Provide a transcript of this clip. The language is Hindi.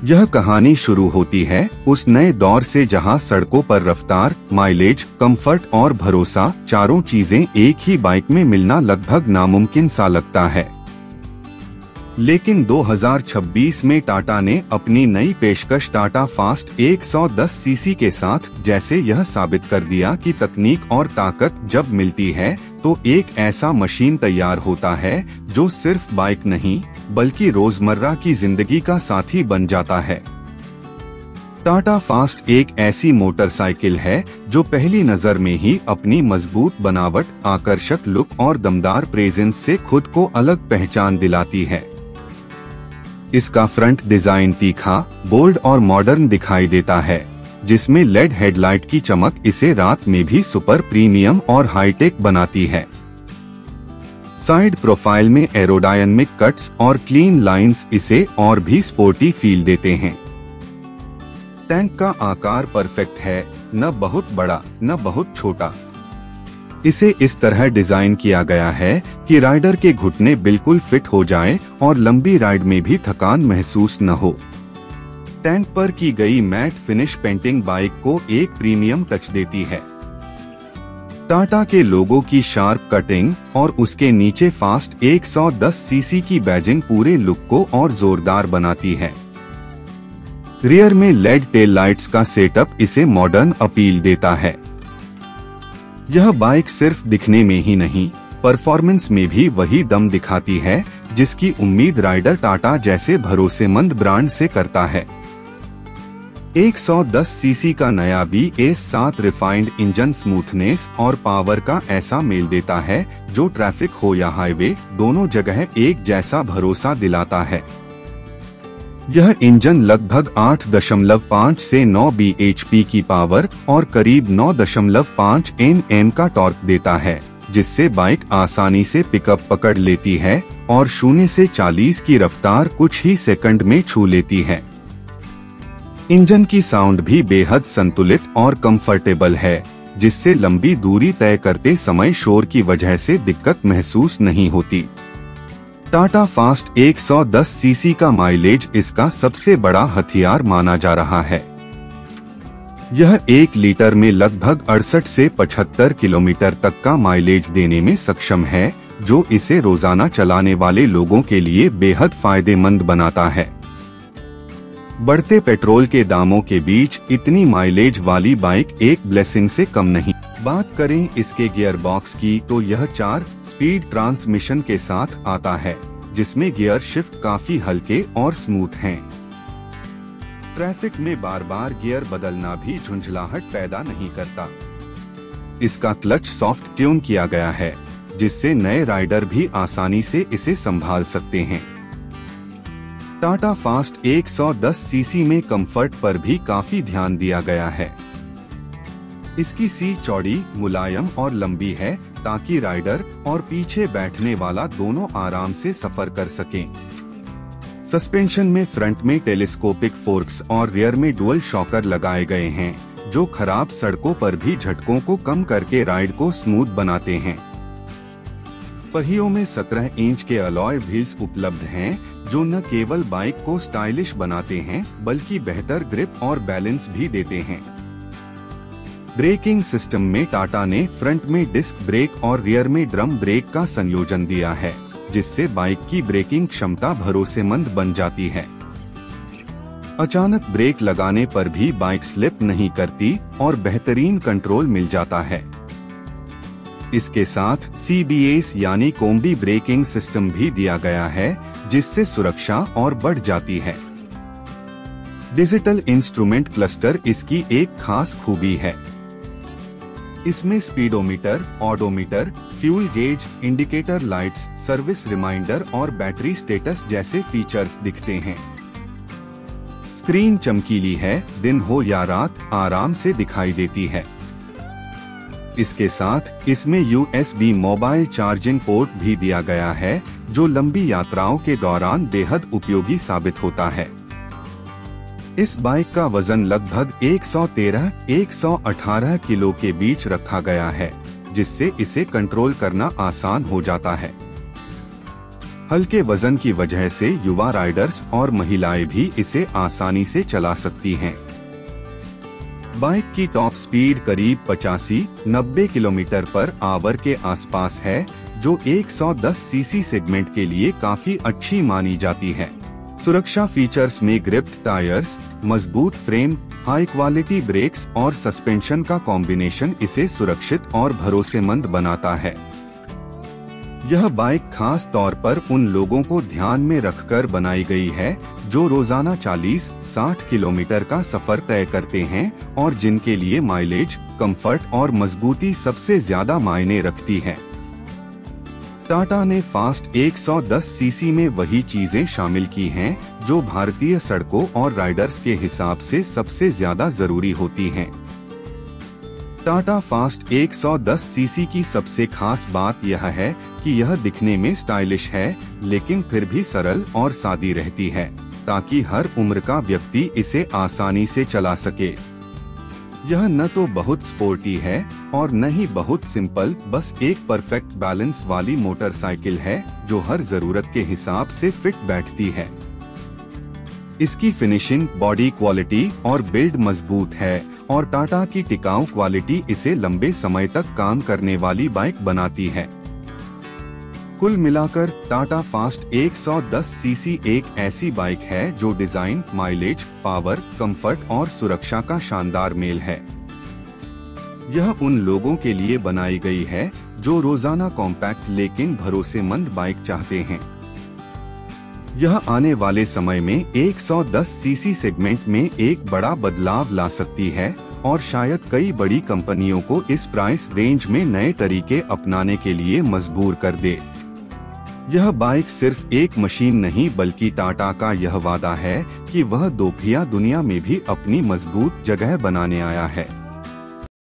यह कहानी शुरू होती है उस नए दौर से जहां सड़कों पर रफ्तार, माइलेज, कंफर्ट और भरोसा चारों चीजें एक ही बाइक में मिलना लगभग नामुमकिन सा लगता है। लेकिन 2026 में टाटा ने अपनी नई पेशकश टाटा फास्ट 110 सीसी के साथ जैसे यह साबित कर दिया कि तकनीक और ताकत जब मिलती है तो एक ऐसा मशीन तैयार होता है जो सिर्फ बाइक नहीं बल्कि रोजमर्रा की जिंदगी का साथी बन जाता है। टाटा फास्ट एक ऐसी मोटरसाइकिल है जो पहली नजर में ही अपनी मजबूत बनावट, आकर्षक लुक और दमदार प्रेजेंस से खुद को अलग पहचान दिलाती है। इसका फ्रंट डिजाइन तीखा, बोल्ड और मॉडर्न दिखाई देता है, जिसमें लेड हेडलाइट की चमक इसे रात में भी सुपर प्रीमियम और हाईटेक बनाती है। साइड प्रोफाइल में एरोडायनामिक कट्स और क्लीन लाइंस इसे और भी स्पोर्टी फील देते हैं। टैंक का आकार परफेक्ट है, न बहुत बड़ा न बहुत छोटा। इसे इस तरह डिजाइन किया गया है कि राइडर के घुटने बिल्कुल फिट हो जाएं और लंबी राइड में भी थकान महसूस न हो। टैंक पर की गई मैट फिनिश पेंटिंग बाइक को एक प्रीमियम टच देती है। टाटा के लोगो की शार्प कटिंग और उसके नीचे फास्ट 110 सीसी की बैजिंग पूरे लुक को और जोरदार बनाती है। रियर में लेड टेल लाइट्स का सेटअप इसे मॉडर्न अपील देता है। यह बाइक सिर्फ दिखने में ही नहीं, परफॉर्मेंस में भी वही दम दिखाती है जिसकी उम्मीद राइडर टाटा जैसे भरोसेमंद ब्रांड से करता है। 110 सीसी का नया BS7 रिफाइंड इंजन स्मूथनेस और पावर का ऐसा मेल देता है जो ट्रैफिक हो या हाईवे दोनों जगह एक जैसा भरोसा दिलाता है। यह इंजन लगभग 8.5 से 9 bhp की पावर और करीब 9.5 Nm का टॉर्क देता है, जिससे बाइक आसानी से पिकअप पकड़ लेती है और 0 से 40 की रफ्तार कुछ ही सेकंड में छू लेती है। इंजन की साउंड भी बेहद संतुलित और कंफर्टेबल है, जिससे लंबी दूरी तय करते समय शोर की वजह से दिक्कत महसूस नहीं होती। टाटा फास्ट 110 सीसी का माइलेज इसका सबसे बड़ा हथियार माना जा रहा है। यह 1 लीटर में लगभग 68 से 75 किलोमीटर तक का माइलेज देने में सक्षम है, जो इसे रोजाना चलाने वाले लोगों के लिए बेहद फायदेमंद बनाता है। बढ़ते पेट्रोल के दामों के बीच इतनी माइलेज वाली बाइक एक ब्लेसिंग से कम नहीं। बात करें इसके गियर बॉक्स की तो यह 4 स्पीड ट्रांसमिशन के साथ आता है, जिसमें गियर शिफ्ट काफी हल्के और स्मूथ हैं। ट्रैफिक में बार बार गियर बदलना भी झुंझलाहट पैदा नहीं करता। इसका क्लच सॉफ्ट ट्यून किया गया है, जिससे नए राइडर भी आसानी से इसे संभाल सकते हैं। टाटा फास्ट 110 सीसी में कंफर्ट पर भी काफी ध्यान दिया गया है। इसकी सीट चौड़ी, मुलायम और लंबी है ताकि राइडर और पीछे बैठने वाला दोनों आराम से सफर कर सकें। सस्पेंशन में फ्रंट में टेलीस्कोपिक फोर्क्स और रियर में डुअल शॉकर लगाए गए हैं, जो खराब सड़कों पर भी झटकों को कम करके राइड को स्मूथ बनाते हैं। पहियों में 17 इंच के अलॉय व्हील्स उपलब्ध हैं, जो न केवल बाइक को स्टाइलिश बनाते हैं बल्कि बेहतर ग्रिप और बैलेंस भी देते हैं। ब्रेकिंग सिस्टम में टाटा ने फ्रंट में डिस्क ब्रेक और रियर में ड्रम ब्रेक का संयोजन दिया है, जिससे बाइक की ब्रेकिंग क्षमता भरोसेमंद बन जाती है। अचानक ब्रेक लगाने पर भी बाइक स्लिप नहीं करती और बेहतरीन कंट्रोल मिल जाता है। इसके साथ CBS यानी कॉम्बी ब्रेकिंग सिस्टम भी दिया गया है, जिससे सुरक्षा और बढ़ जाती है। डिजिटल इंस्ट्रूमेंट क्लस्टर इसकी एक खास खूबी है। इसमें speedometer, odometer, fuel gauge, indicator lights, service reminder और बैटरी स्टेटस जैसे फीचर्स दिखते हैं। स्क्रीन चमकीली है, दिन हो या रात आराम से दिखाई देती है। इसके साथ इसमें USB मोबाइल चार्जिंग पोर्ट भी दिया गया है, जो लंबी यात्राओं के दौरान बेहद उपयोगी साबित होता है। इस बाइक का वजन लगभग 113-118 किलो के बीच रखा गया है, जिससे इसे कंट्रोल करना आसान हो जाता है। हल्के वजन की वजह से युवा राइडर्स और महिलाएं भी इसे आसानी से चला सकती हैं। बाइक की टॉप स्पीड करीब 85-90 किलोमीटर पर आवर के आसपास है, जो 110 सीसी सेगमेंट के लिए काफी अच्छी मानी जाती है। सुरक्षा फीचर्स में ग्रिप्ड टायर्स, मजबूत फ्रेम, हाई क्वालिटी ब्रेक्स और सस्पेंशन का कॉम्बिनेशन इसे सुरक्षित और भरोसेमंद बनाता है। यह बाइक खास तौर पर उन लोगों को ध्यान में रखकर बनाई गई है जो रोजाना 40-60 किलोमीटर का सफर तय करते हैं और जिनके लिए माइलेज, कंफर्ट और मजबूती सबसे ज्यादा मायने रखती है। टाटा ने फास्ट 110 सीसी में वही चीजें शामिल की हैं जो भारतीय सड़कों और राइडर्स के हिसाब से सबसे ज्यादा जरूरी होती हैं। टाटा फास्ट 110 सीसी की सबसे खास बात यह है कि यह दिखने में स्टाइलिश है, लेकिन फिर भी सरल और सादी रहती है, ताकि हर उम्र का व्यक्ति इसे आसानी से चला सके। यह न तो बहुत स्पोर्टी है और न ही बहुत सिंपल, बस एक परफेक्ट बैलेंस वाली मोटरसाइकिल है जो हर जरूरत के हिसाब से फिट बैठती है। इसकी फिनिशिंग, बॉडी क्वालिटी और बिल्ड मजबूत है और टाटा की टिकाऊ क्वालिटी इसे लंबे समय तक काम करने वाली बाइक बनाती है। कुल मिलाकर टाटा फास्ट 110 सीसी एक ऐसी बाइक है जो डिजाइन, माइलेज, पावर, कंफर्ट और सुरक्षा का शानदार मेल है। यह उन लोगों के लिए बनाई गई है जो रोजाना कॉम्पैक्ट लेकिन भरोसेमंद बाइक चाहते हैं। यह आने वाले समय में 110 सीसी सेगमेंट में एक बड़ा बदलाव ला सकती है और शायद कई बड़ी कंपनियों को इस प्राइस रेंज में नए तरीके अपनाने के लिए मजबूर कर दे। यह बाइक सिर्फ एक मशीन नहीं बल्कि टाटा का यह वादा है कि वह दोपहिया दुनिया में भी अपनी मजबूत जगह बनाने आया है।